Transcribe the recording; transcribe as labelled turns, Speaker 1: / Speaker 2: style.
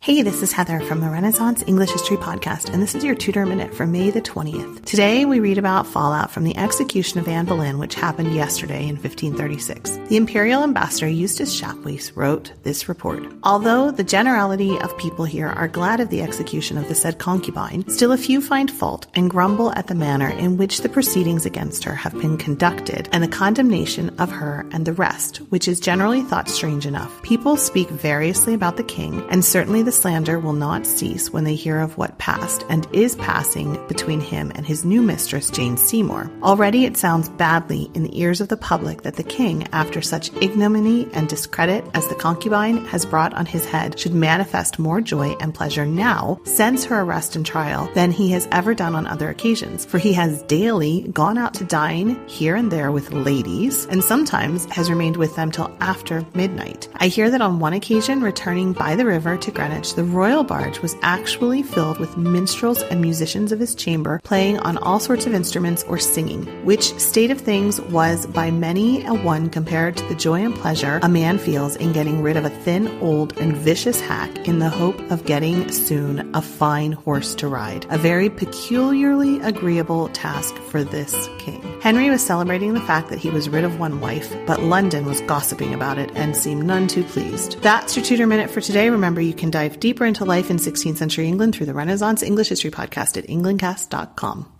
Speaker 1: Hey, this is Heather from the Renaissance English History Podcast, and this is your Tudor Minute for May the 20th. Today, we read about fallout from the execution of Anne Boleyn, which happened yesterday in 1536. The imperial ambassador Eustace Chapuis wrote this report. Although the generality of people here are glad of the execution of the said concubine, still a few find fault and grumble at the manner in which the proceedings against her have been conducted, and the condemnation of her and the rest, which is generally thought strange enough. People speak variously about the king, and certainly the slander will not cease when they hear of what passed and is passing between him and his new mistress, Jane Seymour. Already it sounds badly in the ears of the public that the king, after such ignominy and discredit as the concubine has brought on his head, should manifest more joy and pleasure now, since her arrest and trial, than he has ever done on other occasions, for he has daily gone out to dine here and there with ladies, and sometimes has remained with them till after midnight. I hear that on one occasion, returning by the river to Greenwich, the royal barge was actually filled with minstrels and musicians of his chamber, playing on all sorts of instruments or singing, which state of things was by many a one compared to the joy and pleasure a man feels in getting rid of a thin, old, and vicious hack in the hope of getting soon a fine horse to ride, a very peculiarly agreeable task for this king. Henry was celebrating the fact that he was rid of one wife, but London was gossiping about it and seemed none too pleased. That's your Tudor Minute for today. Remember, you can dive deeper into life in 16th century England through the Renaissance English History Podcast at englandcast.com.